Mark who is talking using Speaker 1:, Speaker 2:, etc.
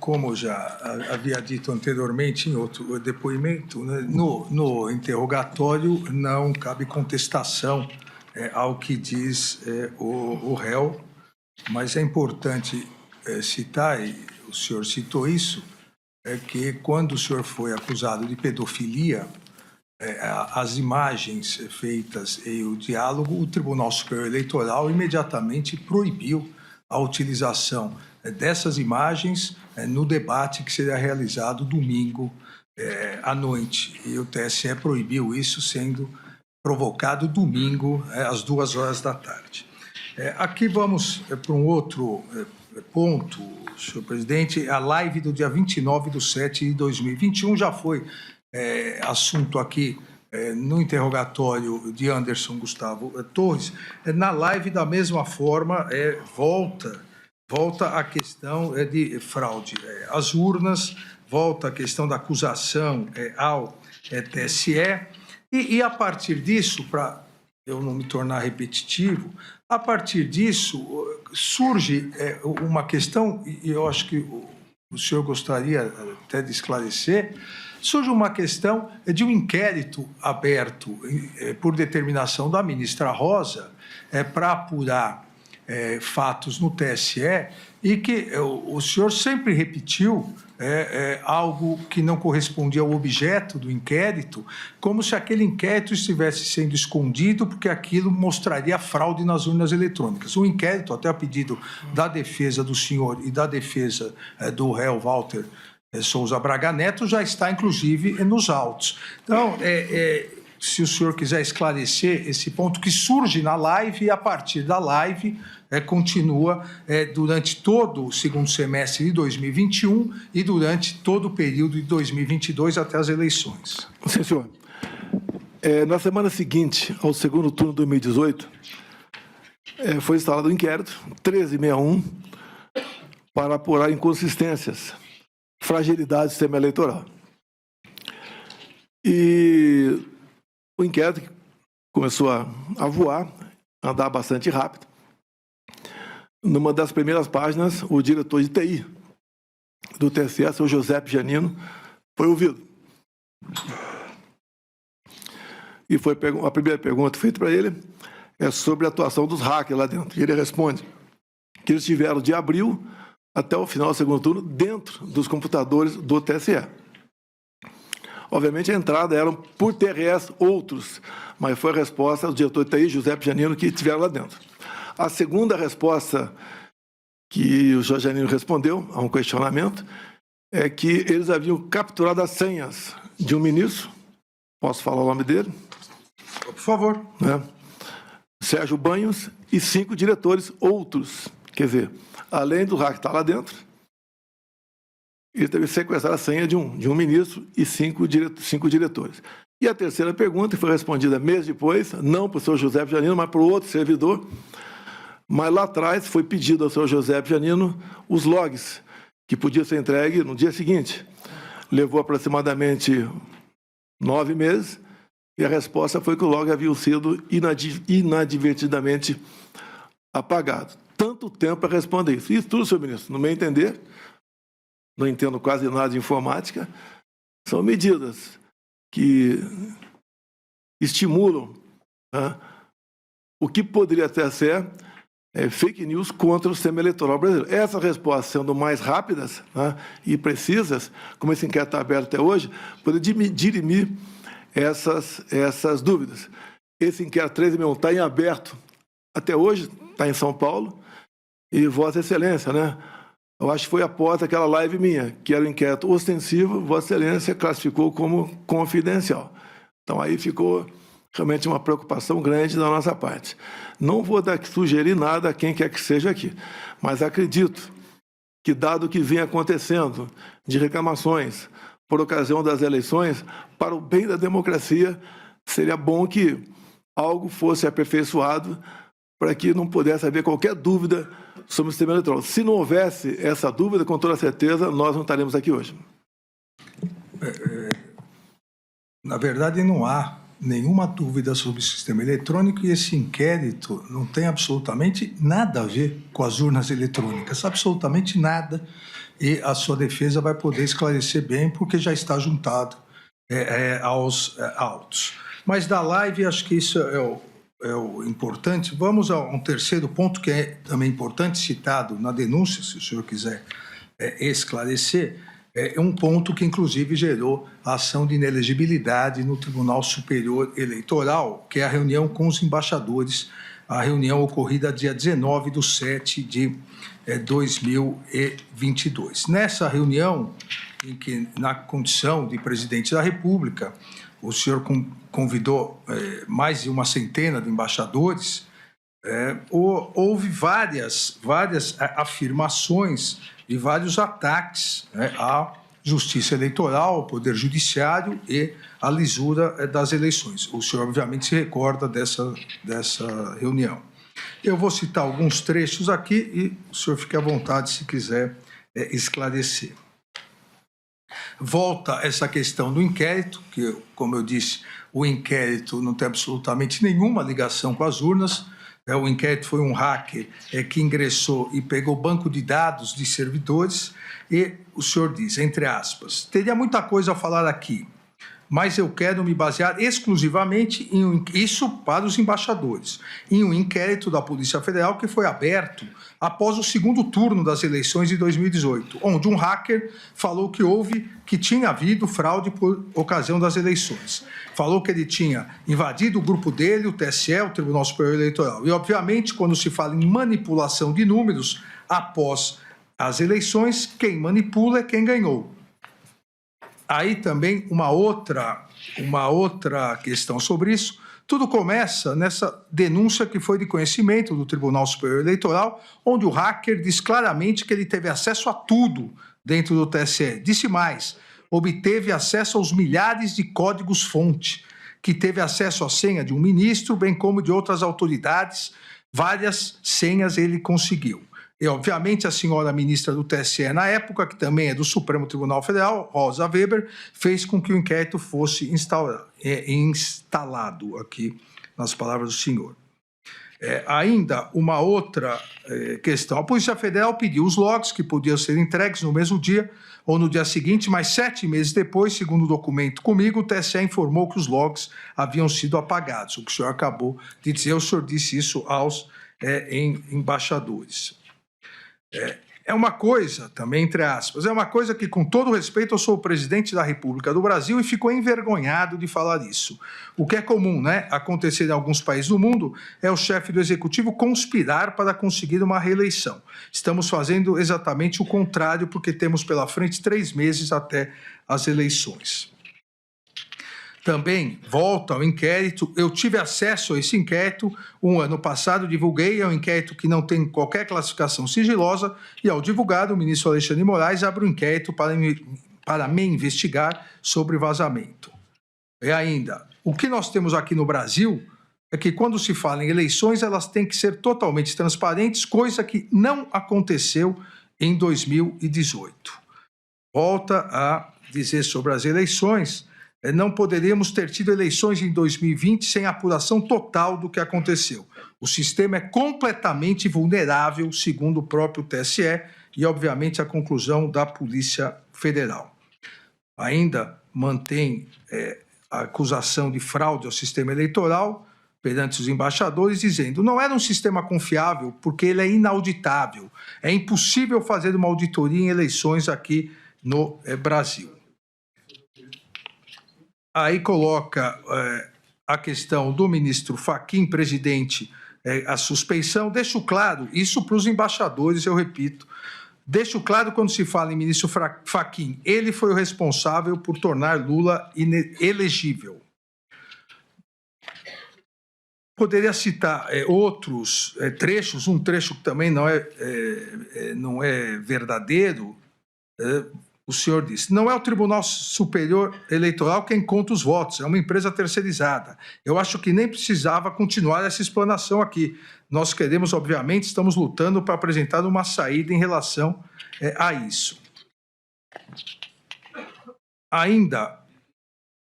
Speaker 1: Como já havia dito anteriormente em outro depoimento, né, no interrogatório não cabe contestação ao que diz o réu, mas é importante citar, e o senhor citou isso, que quando o senhor foi acusado de pedofilia, as imagens feitas e o diálogo, o Tribunal Superior Eleitoral imediatamente proibiu a utilização dessas imagens no debate que seria realizado domingo à noite. E o TSE proibiu isso, sendo provocado domingo às 14h. Aqui vamos para um outro ponto, senhor presidente. A live do dia 29/7/2021 já foi assunto aqui no interrogatório de Anderson Gustavo Torres. Na live, da mesma forma, volta a questão de fraude às urnas, volta a questão da acusação ao TSE, e a partir disso, para eu não me tornar repetitivo, a partir disso surge uma questão, e eu acho que o senhor gostaria até de esclarecer, surge uma questão de um inquérito aberto por determinação da ministra Rosa para apurar fatos no TSE, e que o senhor sempre repetiu algo que não correspondia ao objeto do inquérito, como se aquele inquérito estivesse sendo escondido porque aquilo mostraria fraude nas urnas eletrônicas. O inquérito, até a pedido da defesa do senhor e da defesa do réu Walter Souza Braga Neto, já está, inclusive, nos autos. Então, se o senhor quiser esclarecer esse ponto que surge na live, e a partir da live continua durante todo o segundo semestre de 2021 e durante todo o período de 2022 até as eleições.
Speaker 2: Sim, senhor. Na semana seguinte ao segundo turno de 2018, foi instalado um inquérito, 1361, para apurar inconsistências, fragilidade do sistema eleitoral. E o inquérito começou a voar, a andar bastante rápido. Numa das primeiras páginas, o diretor de TI do TSE, o José Janino, foi ouvido. E foi a primeira pergunta feita para ele sobre a atuação dos hackers lá dentro. E ele responde que eles tiveram de abril até o final do segundo turno dentro dos computadores do TSE. Obviamente, a entrada eram por TRS outros, mas foi a resposta do diretor de TI, José Janino, que estiveram lá dentro. A segunda resposta que o José Janino respondeu a um questionamento é que eles haviam capturado as senhas de um ministro, posso falar o nome dele?
Speaker 1: Por favor.
Speaker 2: Sérgio Banhos, e 5 diretores outros. Quer dizer, além do hack estar lá dentro, ele teve que sequestrar a senha de um ministro e 5 diretores. E a terceira pergunta, que foi respondida meses depois, não para o senhor José Janino, mas para o outro servidor, mas lá atrás foi pedido ao senhor José Janino os logs, que podiam ser entregues no dia seguinte. Levou aproximadamente 9 meses, e a resposta foi que o log havia sido inadvertidamente apagado. Tanto tempo para responder isso. Isso tudo, senhor ministro, no meu entender, não entendo quase nada de informática, são medidas que estimulam o que poderia até ser fake news contra o sistema eleitoral brasileiro. Essas respostas sendo mais rápidas e precisas, como esse inquérito está aberto até hoje, poderia dirimir essas dúvidas. Esse inquérito 1361 está em aberto até hoje, está em São Paulo, e Vossa Excelência, eu acho que foi após aquela live minha, que era um inquérito ostensivo, Vossa Excelência classificou como confidencial. Então, aí ficou realmente uma preocupação grande da nossa parte. Não vou sugerir nada a quem quer que seja aqui, mas acredito que, dado o que vem acontecendo de reclamações por ocasião das eleições, para o bem da democracia, seria bom que algo fosse aperfeiçoado para que não pudesse haver qualquer dúvida sobre o sistema eleitoral. Se não houvesse essa dúvida, com toda certeza, nós não estaremos aqui hoje.
Speaker 1: Na verdade, não há nenhuma dúvida sobre o sistema eletrônico, e esse inquérito não tem absolutamente nada a ver com as urnas eletrônicas, absolutamente nada. e a sua defesa vai poder esclarecer bem, porque já está juntado aos autos. Mas da live, acho que isso é o importante. Vamos a um terceiro ponto, que é também importante, citado na denúncia, se o senhor quiser esclarecer. É um ponto que, inclusive, gerou a ação de inelegibilidade no Tribunal Superior Eleitoral, que é a reunião com os embaixadores, a reunião ocorrida dia 19/7/2022. Nessa reunião, em que, na condição de presidente da República, o senhor convidou mais de uma centena de embaixadores, houve várias afirmações e vários ataques à justiça eleitoral, ao poder judiciário e à lisura das eleições. O senhor, obviamente, se recorda dessa reunião. Eu vou citar alguns trechos aqui e o senhor fique à vontade se quiser esclarecer. Volta essa questão do inquérito, que, como eu disse, o inquérito não tem absolutamente nenhuma ligação com as urnas. O inquérito foi um hacker que ingressou e pegou banco de dados de servidores e o senhor diz, entre aspas, teria muita coisa a falar aqui, mas eu quero me basear exclusivamente isso para os embaixadores, em um inquérito da Polícia Federal que foi aberto após o segundo turno das eleições de 2018, onde um hacker falou que tinha havido fraude por ocasião das eleições. Falou que ele tinha invadido o grupo dele, o TSE, o Tribunal Superior Eleitoral. E, obviamente, quando se fala em manipulação de números após as eleições, quem manipula é quem ganhou. Aí também uma outra questão sobre isso. Tudo começa nessa denúncia que foi de conhecimento do Tribunal Superior Eleitoral, onde o hacker diz claramente que ele teve acesso a tudo dentro do TSE. Disse mais, obteve acesso aos milhares de códigos-fonte, que teve acesso à senha de um ministro, bem como de outras autoridades, várias senhas ele conseguiu. E, obviamente, a senhora ministra do TSE na época, que também é do Supremo Tribunal Federal, Rosa Weber, fez com que o inquérito fosse instalado aqui, nas palavras do senhor. Ainda uma outra questão. A Polícia Federal pediu os logs, que podiam ser entregues no mesmo dia ou no dia seguinte, mas 7 meses depois, segundo o documento comigo, o TSE informou que os logs haviam sido apagados. O que o senhor acabou de dizer, o senhor disse isso aos embaixadores. É uma coisa, também entre aspas, é uma coisa que, com todo respeito, eu sou o presidente da República do Brasil e fico envergonhado de falar isso. O que é comum, acontecer em alguns países do mundo é o chefe do executivo conspirar para conseguir uma reeleição. Estamos fazendo exatamente o contrário, porque temos pela frente 3 meses até as eleições. Também, volta ao inquérito, eu tive acesso a esse inquérito, ano passado divulguei, é um inquérito que não tem qualquer classificação sigilosa, e ao divulgar, o ministro Alexandre de Moraes abre um inquérito para me investigar sobre vazamento. E ainda, o que nós temos aqui no Brasil é que quando se fala em eleições, elas têm que ser totalmente transparentes, coisa que não aconteceu em 2018. Volta a dizer sobre as eleições, não poderíamos ter tido eleições em 2020 sem apuração total do que aconteceu. O sistema é completamente vulnerável, segundo o próprio TSE, e, obviamente, a conclusão da Polícia Federal. Ainda mantém a acusação de fraude ao sistema eleitoral perante os embaixadores, dizendo não era um sistema confiável porque ele é inauditável. É impossível fazer uma auditoria em eleições aqui no Brasil. Aí coloca a questão do ministro Fachin, presidente, a suspeição. Deixo claro, isso para os embaixadores, eu repito, deixo claro quando se fala em ministro Fachin, ele foi o responsável por tornar Lula inelegível. Poderia citar outros trechos, um trecho que também não é verdadeiro. O senhor disse, não é o Tribunal Superior Eleitoral quem conta os votos, é uma empresa terceirizada. Eu acho que nem precisava continuar essa explanação aqui. Nós queremos, obviamente, estamos lutando para apresentar uma saída em relação a isso. Ainda